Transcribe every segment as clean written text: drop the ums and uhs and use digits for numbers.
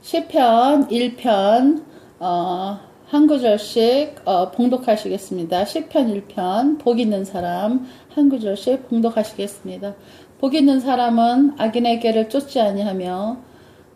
시편 1편 한 구절씩 봉독하시겠습니다. 시편 1편 복 있는 사람 한 구절씩 봉독하시겠습니다. 복 있는 사람은 악인의 길을 쫓지 아니하며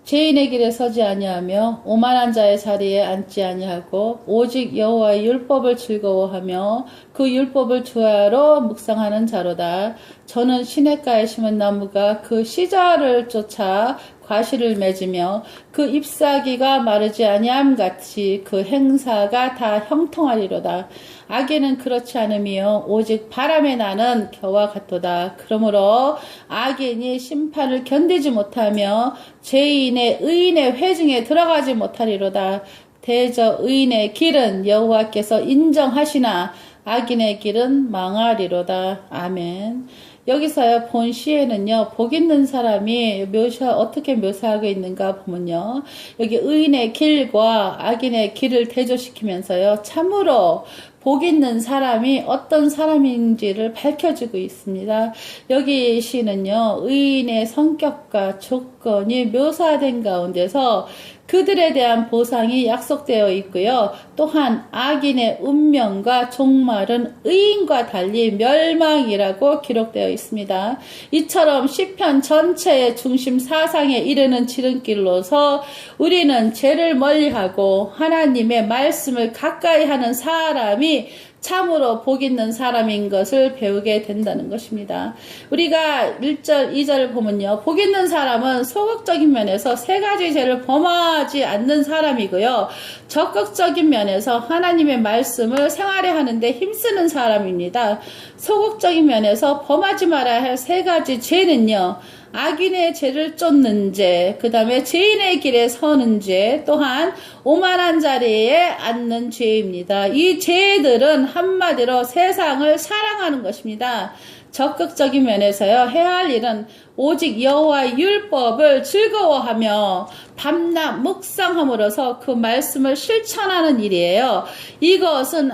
죄인의 길에 서지 아니하며 오만한 자의 자리에 앉지 아니하고 오직 여호와의 율법을 즐거워하며 그 율법을 주야로 묵상하는 자로다. 저는 시냇가에 심은 나무가 그 시절을 쫓아 과실을 맺으며 그 잎사귀가 마르지 아니함 같이 그 행사가 다 형통하리로다. 악인은 그렇지 않으며 오직 바람에 나는 겨와 같도다. 그러므로 악인이 심판을 견디지 못하며 죄인의 의인의 회중에 들어가지 못하리로다. 대저 의인의 길은 여호와께서 인정하시나 악인의 길은 망하리로다. 아멘. 여기서요, 본 시에는요, 복 있는 사람이 어떻게 묘사하고 있는가 보면요, 여기 의인의 길과 악인의 길을 대조시키면서요, 참으로 복 있는 사람이 어떤 사람인지를 밝혀주고 있습니다. 여기 시는요, 의인의 성격과 조건이 묘사된 가운데서 그들에 대한 보상이 약속되어 있고요. 또한 악인의 운명과 종말은 의인과 달리 멸망이라고 기록되어 있습니다. 이처럼 시편 전체의 중심 사상에 이르는 지름길로서 우리는 죄를 멀리하고 하나님의 말씀을 가까이 하는 사람이 참으로 복 있는 사람인 것을 배우게 된다는 것입니다. 우리가 1절, 2절을 보면요. 복 있는 사람은 소극적인 면에서 세 가지 죄를 범하지 않는 사람이고요. 적극적인 면에서 하나님의 말씀을 생활해 하는데 힘쓰는 사람입니다. 소극적인 면에서 범하지 말아야 할 세 가지 죄는요. 악인의 죄를 쫓는 죄, 그 다음에 죄인의 길에 서는 죄, 또한 오만한 자리에 앉는 죄입니다. 이 죄들은 한마디로 세상을 사랑하는 것입니다. 적극적인 면에서요, 해야 할 일은 오직 여호와의 율법을 즐거워하며 밤낮 묵상함으로써 그 말씀을 실천하는 일이에요. 이것은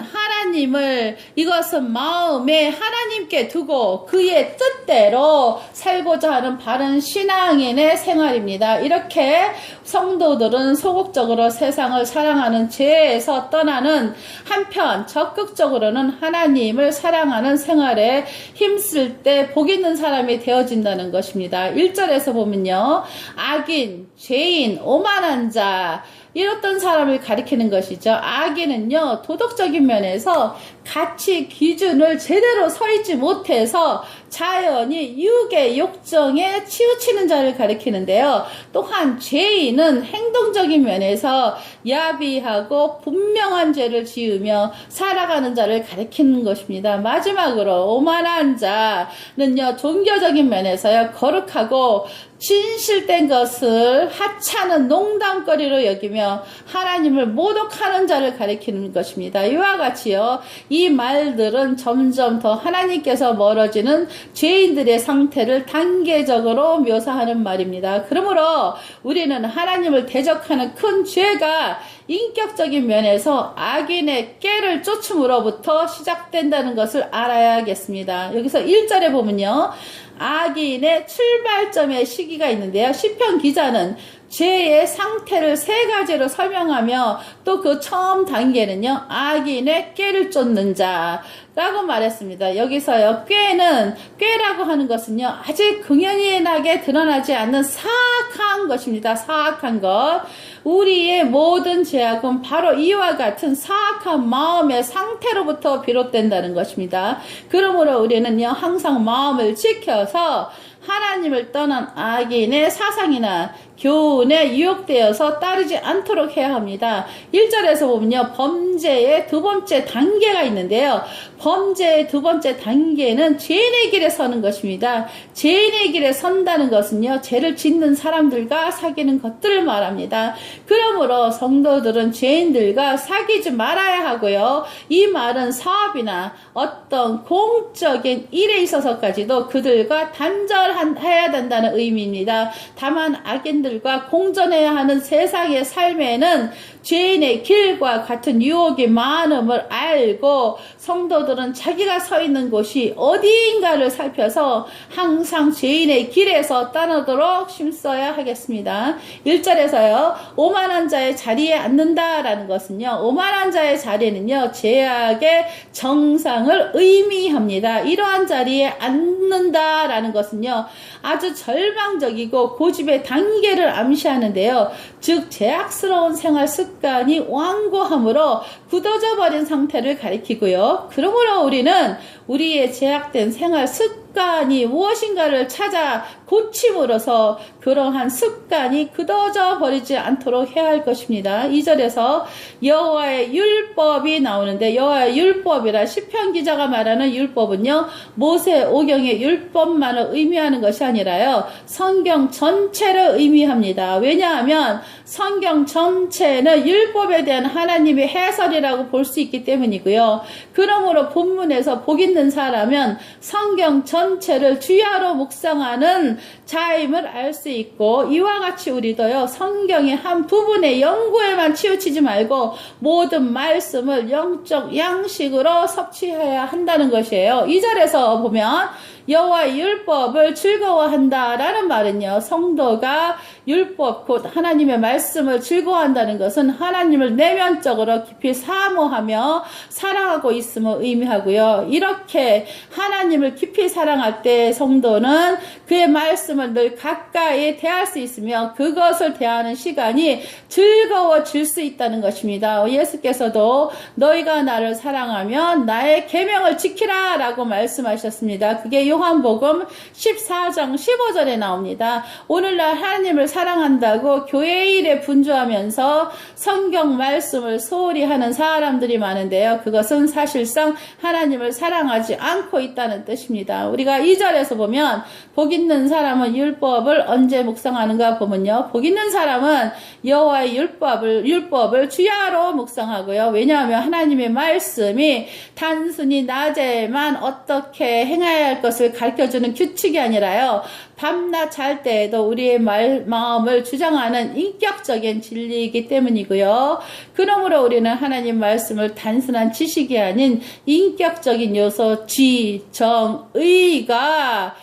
마음에 하나님께 두고 그의 뜻대로 살고자 하는 바른 신앙인의 생활입니다. 이렇게 성도들은 소극적으로 세상을 사랑하는 죄에서 떠나는 한편 적극적으로는 하나님을 사랑하는 생활에 힘쓸 때 복 있는 사람이 되어진다는 것입니다. 1절에서 보면요. 악인, 죄인, 오만한 자, 이렇던 사람을 가리키는 것이죠. 악인은요, 도덕적인 면에서 가치 기준을 제대로 서 있지 못해서 자연히 유혹의 욕정에 치우치는 자를 가리키는데요. 또한 죄인은 행동적인 면에서 야비하고 분명한 죄를 지으며 살아가는 자를 가리키는 것입니다. 마지막으로 오만한 자는요, 종교적인 면에서요, 거룩하고 진실된 것을 하찮은 농담거리로 여기며 하나님을 모독하는 자를 가리키는 것입니다. 이와 같이요, 이 말들은 점점 더 하나님께서 멀어지는 죄인들의 상태를 단계적으로 묘사하는 말입니다. 그러므로 우리는 하나님을 대적하는 큰 죄가 인격적인 면에서 악인의 꾀를 쫓음으로부터 시작된다는 것을 알아야겠습니다. 여기서 1절에 보면요, 악인의 출발점의 시기가 있는데요. 시편 기자는 죄의 상태를 세 가지로 설명하며 또 그 처음 단계는요, 악인의 꾀를 쫓는 자라고 말했습니다. 여기서요, 꾀라고 하는 것은요, 아직 긍연하게 드러나지 않는 사악한 것입니다. 사악한 것. 우리의 모든 죄악은 바로 이와 같은 사악한 마음의 상태로부터 비롯된다는 것입니다. 그러므로 우리는요, 항상 마음을 지켜서 하나님을 떠난 악인의 사상이나 교훈에 유혹되어서 따르지 않도록 해야 합니다. 1절에서 보면요, 범죄의 두 번째 단계가 있는데요. 범죄의 두 번째 단계는 죄인의 길에 서는 것입니다. 죄인의 길에 선다는 것은요, 죄를 짓는 사람들과 사귀는 것들을 말합니다. 그러므로 성도들은 죄인들과 사귀지 말아야 하고요. 이 말은 사업이나 어떤 공적인 일에 있어서까지도 그들과 단절해야 된다는 의미입니다. 다만 악인들과 공존해야 하는 세상의 삶에는 죄인의 길과 같은 유혹이 많음을 알고 성도들 성도들은 자기가 서 있는 곳이 어디인가를 살펴서 항상 죄인의 길에서 떠나도록 힘써야 하겠습니다. 1절에서요. 오만한 자의 자리에 앉는다라는 것은요. 오만한 자의 자리는요. 죄악의 정상을 의미합니다. 이러한 자리에 앉는다라는 것은요. 아주 절망적이고 고집의 단계를 암시하는데요. 즉 죄악스러운 생활 습관이 완고함으로 굳어져 버린 상태를 가리키고요. 그러므로 우리는 우리의 죄악된 생활 습관이 무엇인가를 찾아 고침으로써 그러한 습관이 굳어져 버리지 않도록 해야 할 것입니다. 2절에서 여호와의 율법이 나오는데 여호와의 율법이라 시편 기자가 말하는 율법은요. 모세 오경의 율법만을 의미하는 것이 아니라요. 성경 전체를 의미합니다. 왜냐하면 성경 전체는 율법에 대한 하나님의 해설이라고 볼 수 있기 때문이고요. 그러므로 본문에서 복 있는 사람은 성경 전체를 주야로 묵상하는 자임을 알 수 있고 이와 같이 우리도요. 성경의 한 부분의 연구에만 치우치지 말고 모든 말씀을 영적 양식으로 섭취해야 한다는 것이에요. 2절에서 보면 여호와의 율법을 즐거워한다라는 말은요. 성도가 율법 곧 하나님의 말씀을 즐거워한다는 것은 하나님을 내면적으로 깊이 사모하며 사랑하고 있음을 의미하고요. 이렇게 하나님을 깊이 사랑할 때 성도는 그의 말씀을 늘 가까이 대할 수 있으며 그것을 대하는 시간이 즐거워질 수 있다는 것입니다. 예수께서도 너희가 나를 사랑하면 나의 계명을 지키라 라고 말씀하셨습니다. 그게 요한복음 14장 15절에 나옵니다. 오늘날 하나님을 사랑한다고 교회 일에 분주하면서 성경 말씀을 소홀히 하는 사람들이 많은데요. 그것은 사실상 하나님을 사랑하지 않고 있다는 뜻입니다. 우리가 2절에서 보면 복 있는 사람은 율법을 언제 묵상하는가 보면요. 복 있는 사람은 여호와의 율법을 주야로 묵상하고요. 왜냐하면 하나님의 말씀이 단순히 낮에만 어떻게 행해야 할 것을 가르쳐주는 규칙이 아니라요. 밤낮 잘 때에도 우리의 마음을 주장하는 인격적인 진리이기 때문이고요. 그러므로 우리는 하나님 말씀을 단순한 지식이 아닌 인격적인 요소, 지, 정, 의가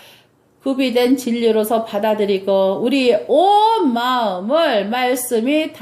구비된 진리로서 받아들이고 우리의 온 마음을 말씀이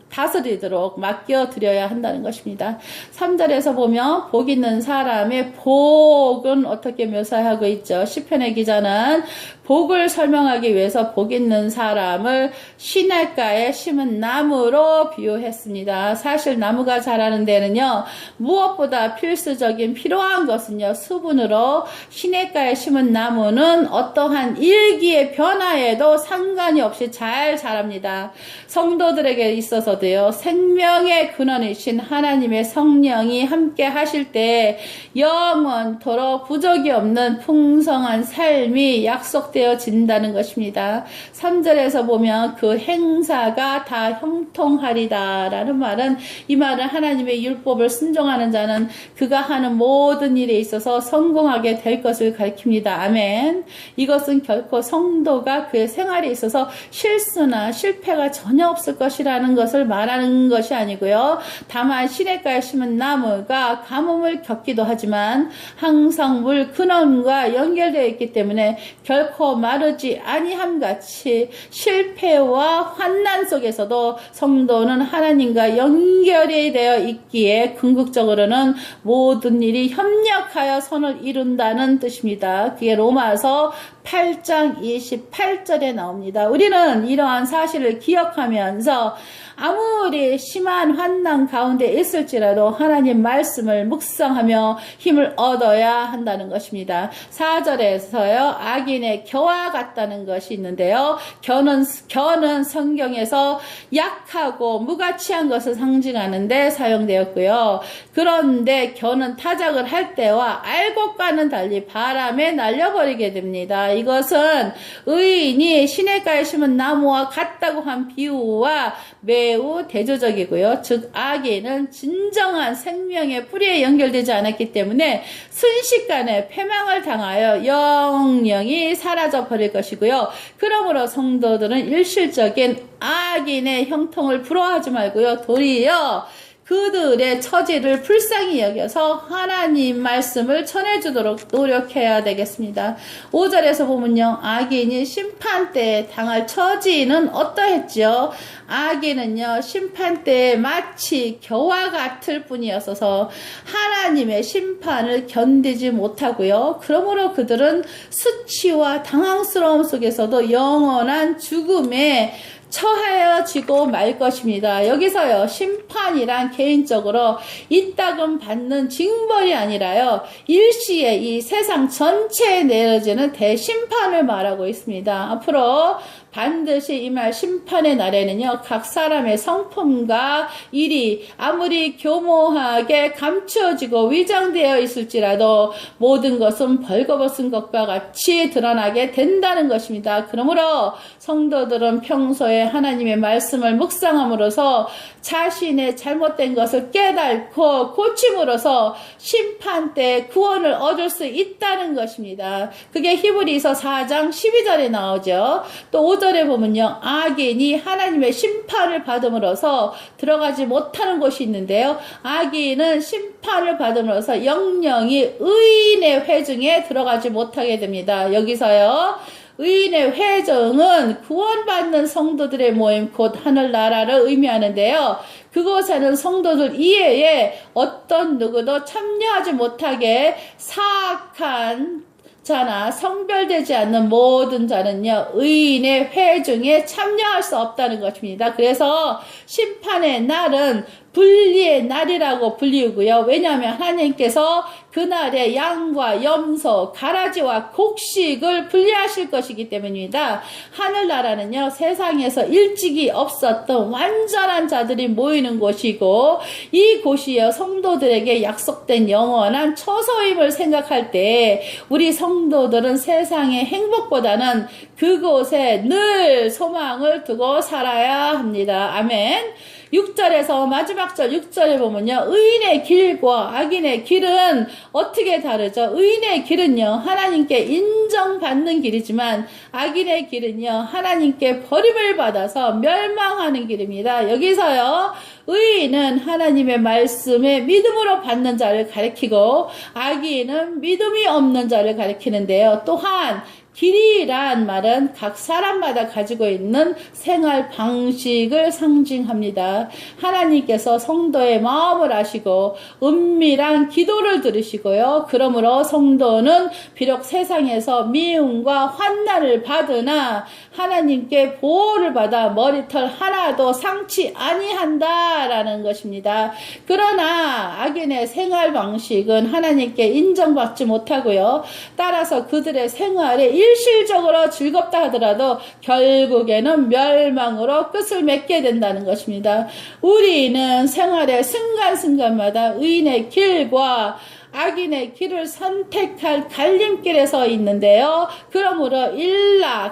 다스리도록 맡겨드려야 한다는 것입니다. 3절에서 보면 복 있는 사람의 복은 어떻게 묘사하고 있죠? 시편의 기자는 복을 설명하기 위해서 복 있는 사람을 시냇가에 심은 나무로 비유했습니다. 사실 나무가 자라는 데는요. 무엇보다 필수적인 필요한 것은요. 수분으로 시냇가에 심은 나무는 어떠한 일기의 변화에도 상관이 없이 잘 자랍니다. 성도들에게 있어서도요. 생명의 근원이신 하나님의 성령이 함께 하실 때 영원토록 부족이 없는 풍성한 삶이 약속되어진다는 것입니다. 3절에서 보면 그 행사가 다 형통하리다 라는 말은 이 말은 하나님의 율법을 순종하는 자는 그가 하는 모든 일에 있어서 성공하게 될 것을 가리킵니다. 아멘. 이것은 결코 성도가 그의 생활에 있어서 실수나 실패가 전혀 없을 것이라는 것을 말하는 것이 아니고요. 다만 시냇가에 심은 나무가 가뭄을 겪기도 하지만 항상 물 근원과 연결되어 있기 때문에 결코 마르지 아니함 같이 실패와 환난 속에서도 성도는 하나님과 연결이 되어 있기에 궁극적으로는 모든 일이 협력하여 선을 이룬다는 뜻입니다. 그게 로마서 8장 28절에 나옵니다. 우리는 이러한 사실을 기억하면서 아무리 심한 환난 가운데 있을지라도 하나님 말씀을 묵상하며 힘을 얻어야 한다는 것입니다. 4절에서요. 악인의 겨와 같다는 것이 있는데요. 겨는 성경에서 약하고 무가치한 것을 상징하는데 사용되었고요. 그런데 겨는 타작을 할 때와 알곡과는 달리 바람에 날려버리게 됩니다. 이것은 의인이 시냇가에 심은 나무와 같다고 한 비유와 매우 대조적이고요. 즉 악인은 진정한 생명의 뿌리에 연결되지 않았기 때문에 순식간에 패망을 당하여 영영이 사라져 버릴 것이고요. 그러므로 성도들은 일시적인 악인의 형통을 부러워하지 말고요. 도리어 그들의 처지를 불쌍히 여겨서 하나님 말씀을 전해주도록 노력해야 되겠습니다. 5절에서 보면요, 악인이 심판때에 당할 처지는 어떠했지요? 악인은요, 심판때에 마치 겨와 같을 뿐이었어서 하나님의 심판을 견디지 못하고요. 그러므로 그들은 수치와 당황스러움 속에서도 영원한 죽음에 처하여지고 말 것입니다. 여기서요, 심판이란 개인적으로 이따금 받는 징벌이 아니라요, 일시에 이 세상 전체에 내려지는 대심판을 말하고 있습니다. 앞으로 반드시 임할 심판의 날에는요, 각 사람의 성품과 일이 아무리 교모하게 감추어지고 위장되어 있을지라도 모든 것은 벌거벗은 것과 같이 드러나게 된다는 것입니다. 그러므로 성도들은 평소에 하나님의 말씀을 묵상함으로써 자신의 잘못된 것을 깨닫고 고침으로써 심판 때 구원을 얻을 수 있다는 것입니다. 그게 히브리서 4장 12절에 나오죠. 또 5절에 보면요, 악인이 하나님의 심판을 받음으로써 들어가지 못하는 곳이 있는데요, 악인은 심판을 받음으로써 영영이 의인의 회중에 들어가지 못하게 됩니다. 여기서요, 의인의 회중은 구원받는 성도들의 모임, 곧 하늘나라를 의미하는데요, 그곳에는 성도들 이외에 어떤 누구도 참여하지 못하게 사악한 자나 성별되지 않는 모든 자는요, 의인의 회중에 참여할 수 없다는 것입니다. 그래서 심판의 날은 분리의 날이라고 불리우고요. 왜냐하면 하나님께서 그날에 양과 염소, 가라지와 곡식을 분리하실 것이기 때문입니다. 하늘나라는요, 세상에서 일찍이 없었던 완전한 자들이 모이는 곳이고, 이 곳이요, 성도들에게 약속된 영원한 처소임을 생각할 때 우리 성도들은 세상의 행복보다는 그곳에 늘 소망을 두고 살아야 합니다. 아멘. 6절에서 마지막 절 6절에 보면요, 의인의 길과 악인의 길은 어떻게 다르죠? 의인의 길은요, 하나님께 인정받는 길이지만 악인의 길은요, 하나님께 버림을 받아서 멸망하는 길입니다. 여기서요, 의인은 하나님의 말씀에 믿음으로 받는 자를 가리키고 악인은 믿음이 없는 자를 가리키는데요. 또한 길이란 말은 각 사람마다 가지고 있는 생활 방식을 상징합니다. 하나님께서 성도의 마음을 아시고 은밀한 기도를 들으시고요. 그러므로 성도는 비록 세상에서 미움과 환난을 받으나 하나님께 보호를 받아 머리털 하나도 상치 아니한다라는 것입니다. 그러나 악인의 생활 방식은 하나님께 인정받지 못하고요. 따라서 그들의 생활에 일시적으로 즐겁다 하더라도 결국에는 멸망으로 끝을 맺게 된다는 것입니다. 우리는 생활의 순간순간마다 의인의 길과 악인의 길을 선택할 갈림길에 서 있는데요. 그러므로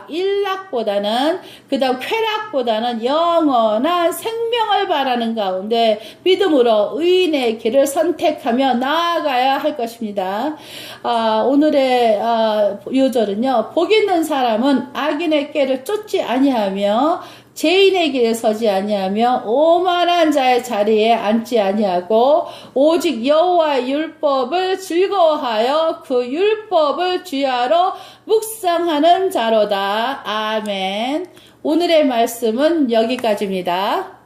일락보다는, 그 다음 쾌락보다는 영원한 생명을 바라는 가운데 믿음으로 의인의 길을 선택하며 나아가야 할 것입니다. 오늘의 요절은요, 복 있는 사람은 악인의 길을 쫓지 아니하며 죄인의 길에 서지 아니하며 오만한 자의 자리에 앉지 아니하고 오직 여호와의 율법을 즐거워하여 그 율법을 주야로 묵상하는 자로다. 아멘. 오늘의 말씀은 여기까지입니다.